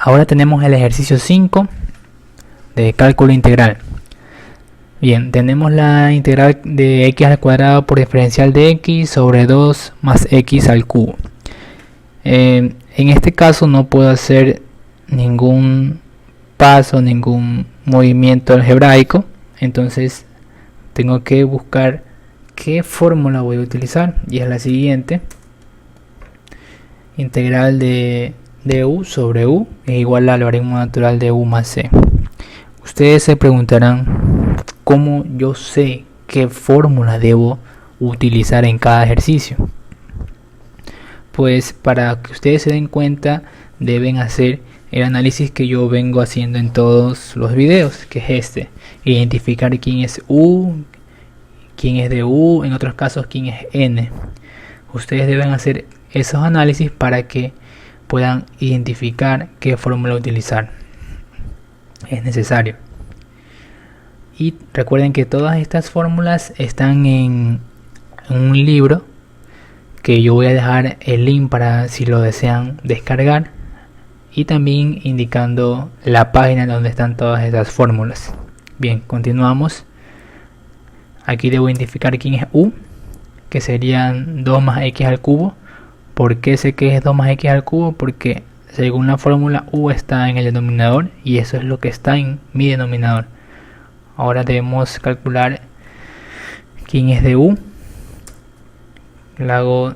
Ahora tenemos el ejercicio 5 de cálculo integral. Bien, tenemos la integral de x al cuadrado por diferencial de x sobre 2 más x al cubo. En este caso no puedo hacer ningún paso, ningún movimiento algebraico, entonces tengo que buscar qué fórmula voy a utilizar, y es la siguiente: integral de u sobre u es igual al logaritmo natural de u más c. Ustedes se preguntarán cómo yo sé qué fórmula debo utilizar en cada ejercicio. Pues para que ustedes se den cuenta, deben hacer el análisis que yo vengo haciendo en todos los videos, que es este: identificar quién es u, quién es de u, en otros casos quién es n. Ustedes deben hacer esos análisis para que puedan identificar qué fórmula utilizar. Es necesario. Y recuerden que todas estas fórmulas están en un libro que yo voy a dejar el link para si lo desean descargar, y también indicando la página donde están todas estas fórmulas. Bien, continuamos. Aquí debo identificar quién es u, que serían 2 más x al cubo. ¿Por qué sé que es 2 más x al cubo? Porque según la fórmula u está en el denominador y eso es lo que está en mi denominador. Ahora debemos calcular quién es de u. Lo hago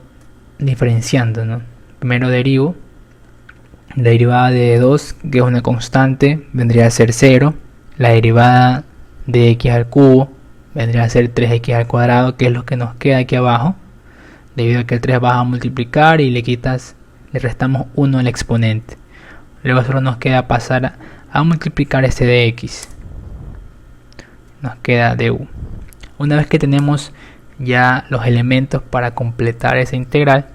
diferenciando, ¿no? Primero derivo. La derivada de 2, que es una constante, vendría a ser 0. La derivada de x al cubo vendría a ser 3x al cuadrado, que es lo que nos queda aquí abajo. Debido a que el 3 vas a multiplicar y le restamos 1 al exponente. Luego solo nos queda pasar a multiplicar este de x. Nos queda du. Una vez que tenemos ya los elementos para completar esa integral,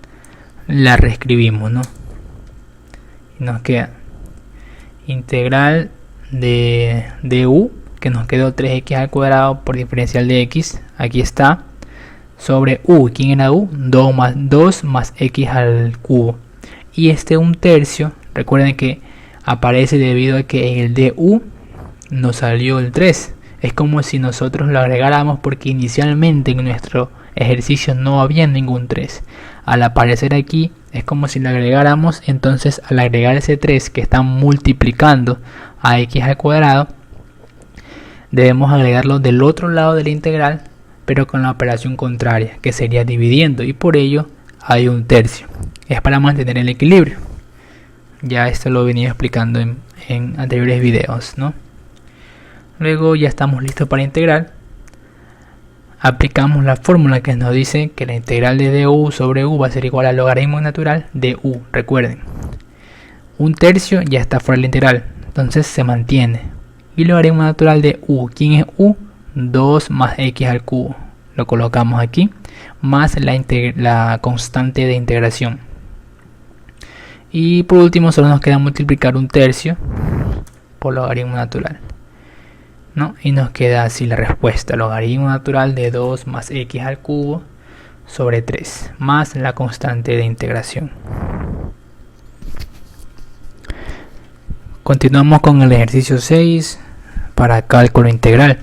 la reescribimos, ¿no? Y nos queda integral de du, que nos quedó 3x al cuadrado por diferencial de x. Aquí está. Sobre u, ¿quién era u? 2 más x al cubo. Y este 1/3, recuerden que aparece debido a que en el du nos salió el 3. Es como si nosotros lo agregáramos, porque inicialmente en nuestro ejercicio no había ningún 3. Al aparecer aquí es como si lo agregáramos. Entonces al agregar ese 3 que está multiplicando a x al cuadrado, debemos agregarlo del otro lado de la integral, pero con la operación contraria, que sería dividiendo, y por ello hay 1/3. Es para mantener el equilibrio. Ya esto lo venía explicando en anteriores videos, ¿no? Luego ya estamos listos para integrar. Aplicamos la fórmula que nos dice que la integral de du sobre u va a ser igual al logaritmo natural de u. Recuerden, 1/3 ya está fuera de la integral, entonces se mantiene. Y logaritmo natural de u, ¿quién es u? 2 más x al cubo. Lo colocamos aquí, más la constante de integración. Y por último solo nos queda multiplicar 1/3 por logaritmo natural, ¿no? Y nos queda así la respuesta: logaritmo natural de 2 más x al cubo sobre 3 más la constante de integración. Continuamos con el ejercicio 6 para cálculo integral.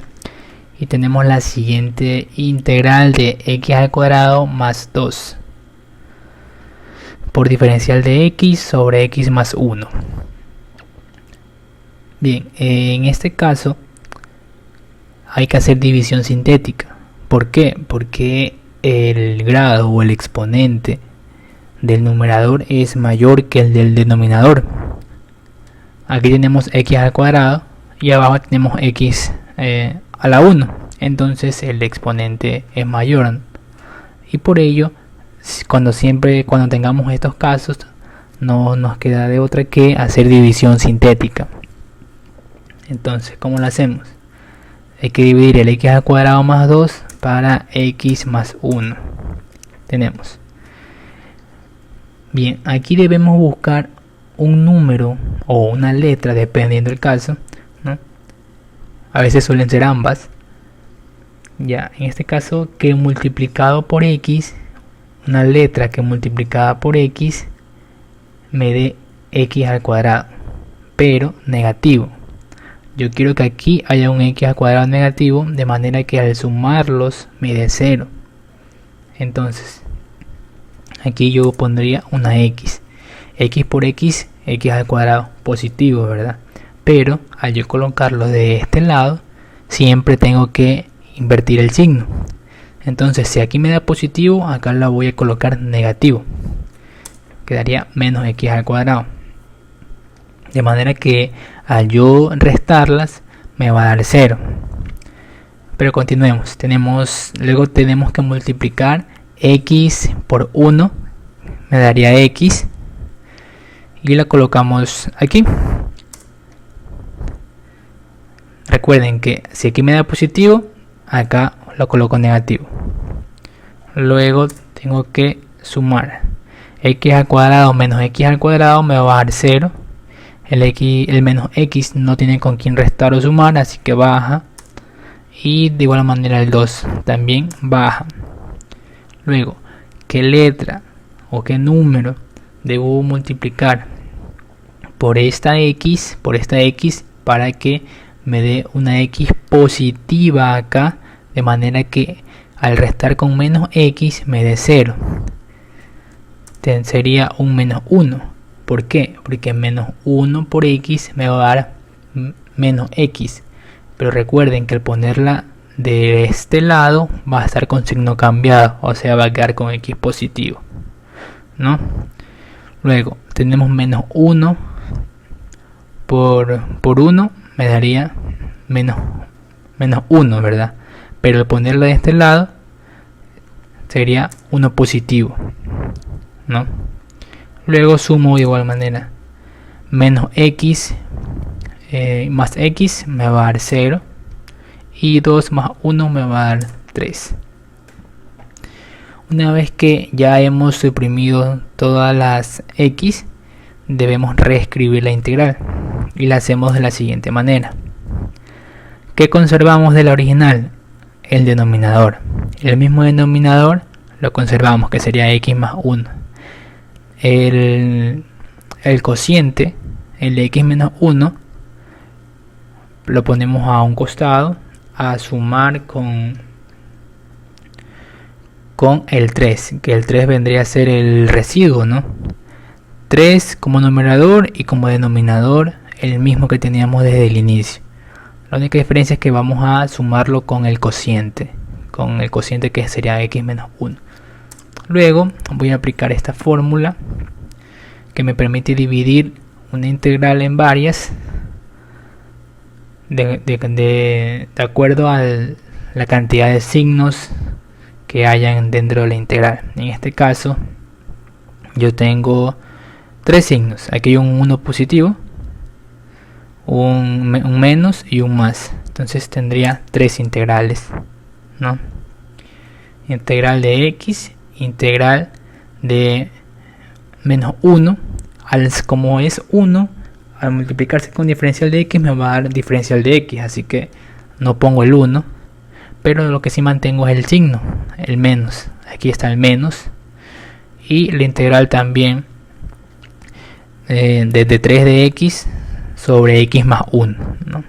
Y tenemos la siguiente integral de x al cuadrado más 2 por diferencial de x sobre x más 1. Bien, en este caso hay que hacer división sintética. ¿Por qué? Porque el grado o el exponente del numerador es mayor que el del denominador. Aquí tenemos x al cuadrado y abajo tenemos x a la 1, entonces el exponente es mayor, y por ello cuando tengamos estos casos no nos queda de otra que hacer división sintética. Entonces, ¿cómo lo hacemos? Hay que dividir el x al cuadrado más 2 para x más 1. Tenemos. Bien, aquí debemos buscar un número o una letra dependiendo del caso, ¿no? A veces suelen ser ambas. Ya, en este caso, que multiplicado por x, una letra que multiplicada por x me dé x al cuadrado. pero negativo. Yo quiero que aquí haya un x al cuadrado negativo, de manera que al sumarlos me dé 0. Entonces aquí yo pondría una x por x al cuadrado, positivo, ¿verdad? Pero al yo colocarlo de este lado, siempre tengo que invertir el signo. Entonces si aquí me da positivo, acá la voy a colocar negativo. Quedaría menos x al cuadrado. De manera que al yo restarlas, me va a dar 0. Pero continuemos. Luego tenemos que multiplicar x por 1. Me daría x. Y la colocamos aquí. Recuerden que si aquí me da positivo, acá lo coloco negativo. Luego tengo que sumar x al cuadrado menos x al cuadrado, me va a dar 0. El menos x no tiene con quién restar o sumar, así que baja. Y de igual manera el 2 también baja. Luego, ¿qué letra o qué número debo multiplicar por esta x para que me dé una x positiva acá? De manera que al restar con menos x me dé 0. Sería un menos 1. ¿Por qué? Porque menos 1 por x me va a dar menos x. Pero recuerden que al ponerla de este lado va a estar con signo cambiado, o sea, va a quedar con x positivo, ¿no? Luego tenemos menos 1 por 1 me daría menos 1, ¿verdad? Pero al ponerla de este lado sería 1 positivo, ¿no? Luego sumo de igual manera. Menos x más x me va a dar 0. Y 2 más 1 me va a dar 3. Una vez que ya hemos suprimido todas las x, debemos reescribir la integral. Y la hacemos de la siguiente manera. ¿Qué conservamos de la original? El denominador. El mismo denominador lo conservamos, que sería x más 1. El cociente, el de x menos 1, lo ponemos a un costado a sumar con el 3, que el 3 vendría a ser el residuo, ¿no? 3 como numerador y como denominador el mismo que teníamos desde el inicio. La única diferencia es que vamos a sumarlo con el cociente que sería x menos 1. Luego voy a aplicar esta fórmula que me permite dividir una integral en varias de acuerdo a la cantidad de signos que hayan dentro de la integral. En este caso yo tengo 3 signos. Aquí hay un 1 positivo, un menos y un más. Entonces tendría 3 integrales, ¿no? Integral de x, integral de menos 1, como es 1, al multiplicarse con diferencial de x me va a dar diferencial de x, así que no pongo el 1, pero lo que sí mantengo es el signo, el menos. Aquí está el menos, y la integral también desde 3 de x sobre x más 1, ¿no?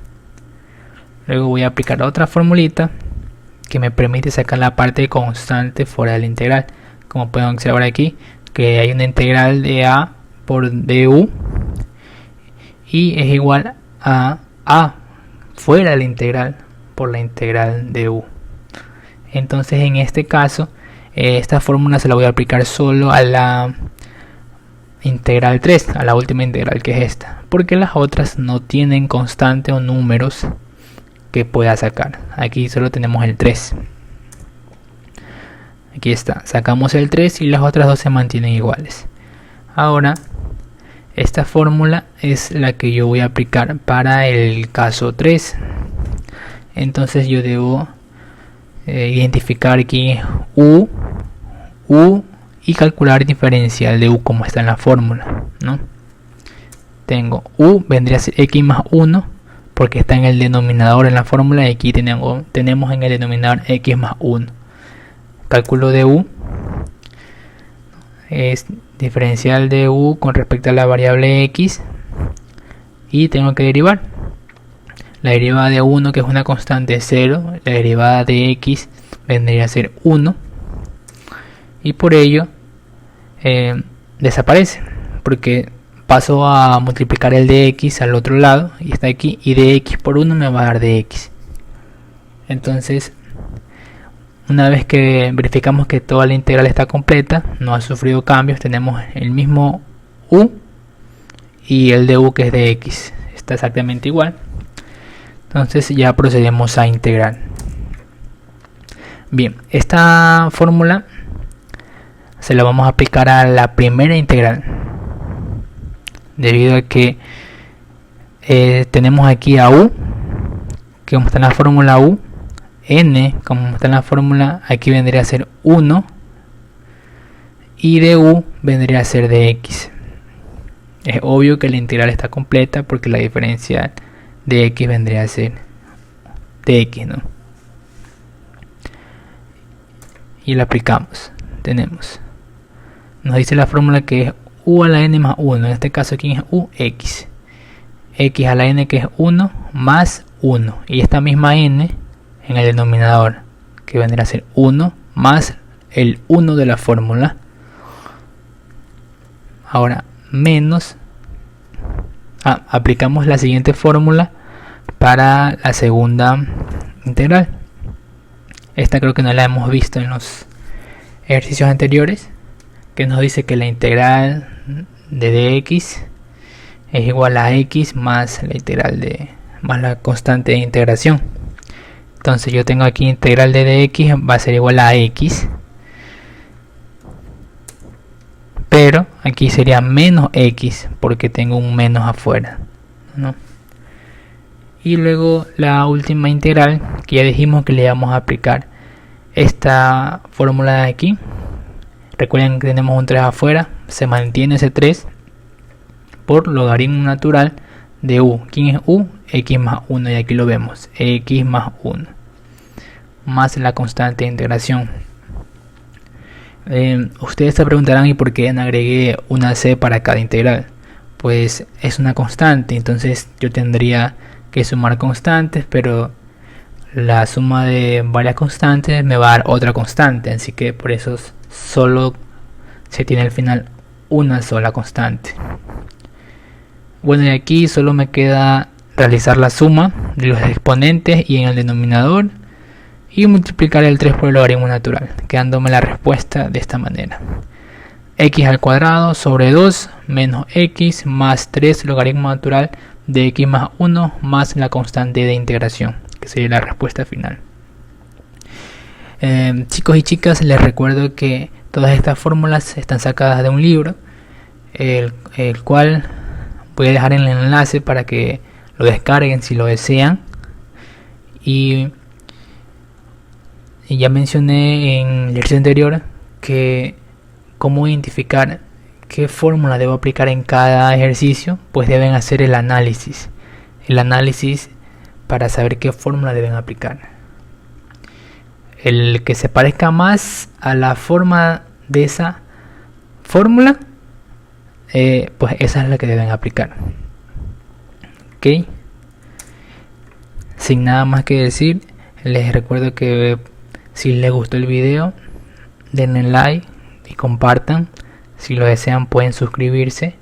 Luego voy a aplicar otra formulita que me permite sacar la parte constante fuera de la integral. Como pueden observar aquí, que hay una integral de a por du y es igual a fuera de la integral por la integral de u. Entonces en este caso esta fórmula se la voy a aplicar solo a la integral 3, a la última integral, que es esta, porque las otras no tienen constante o números que pueda sacar. Aquí solo tenemos el 3. Aquí está, sacamos el 3 y las otras dos se mantienen iguales. Ahora esta fórmula es la que yo voy a aplicar para el caso 3. Entonces yo debo identificar aquí u y calcular diferencial de u como está en la fórmula, ¿no? Tengo u vendría a ser x más 1 porque está en el denominador en la fórmula, y aquí tenemos en el denominador x más 1. Cálculo de u es diferencial de u con respecto a la variable x, y tengo que derivar. La derivada de 1, que es una constante, es 0. La derivada de x vendría a ser 1. Y por ello desaparece, porque paso a multiplicar el de x al otro lado y está aquí, y de x por 1 me va a dar de x. Entonces, una vez que verificamos que toda la integral está completa, no ha sufrido cambios, tenemos el mismo u y el de u, que es de x, está exactamente igual. Entonces ya procedemos a integrar. Bien, esta fórmula se la vamos a aplicar a la primera integral, debido a que tenemos aquí a u, que como está en la fórmula u, n, como está en la fórmula, aquí vendría a ser 1, y de u vendría a ser de x. Es obvio que la integral está completa porque la diferencia de x vendría a ser de x, ¿no? Y la aplicamos. Nos dice la fórmula que es u a la n más 1. En este caso aquí es u, x. X a la n, que es 1 más 1. Y esta misma n en el denominador, que vendrá a ser 1 más el 1 de la fórmula. Ahora menos, aplicamos la siguiente fórmula para la segunda integral. Esta creo que no la hemos visto en los ejercicios anteriores, que nos dice que la integral de dx es igual a x más la integral de más la constante de integración. Entonces yo tengo aquí integral de dx va a ser igual a x, pero aquí sería menos x porque tengo un menos afuera, ¿no? Y luego la última integral, que ya dijimos que le vamos a aplicar esta fórmula de aquí. Recuerden que tenemos un 3 afuera, se mantiene ese 3 por logaritmo natural de u. ¿Quién es u? X más 1, y aquí lo vemos, x más 1 más la constante de integración. Ustedes se preguntarán, ¿y por qué no agregué una c para cada integral? Pues es una constante, entonces yo tendría que sumar constantes, pero la suma de varias constantes me va a dar otra constante, así que por eso solo se tiene al final una sola constante. Bueno, y aquí solo me queda realizar la suma de los exponentes y en el denominador, y multiplicar el 3 por el logaritmo natural, quedándome la respuesta de esta manera: x al cuadrado sobre 2 menos x más 3 logaritmo natural de x más 1 más la constante de integración, que sería la respuesta final. Chicos y chicas, les recuerdo que todas estas fórmulas están sacadas de un libro, el cual voy a dejar en el enlace para que lo descarguen si lo desean. Y ya mencioné en el ejercicio anterior que cómo identificar qué fórmula debo aplicar en cada ejercicio. Pues deben hacer el análisis para saber qué fórmula deben aplicar. El que se parezca más a la forma de esa fórmula, pues esa es la que deben aplicar. Ok, sin nada más que decir, les recuerdo que si les gustó el video, denle like y compartan. Si lo desean pueden suscribirse,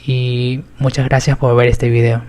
y muchas gracias por ver este video.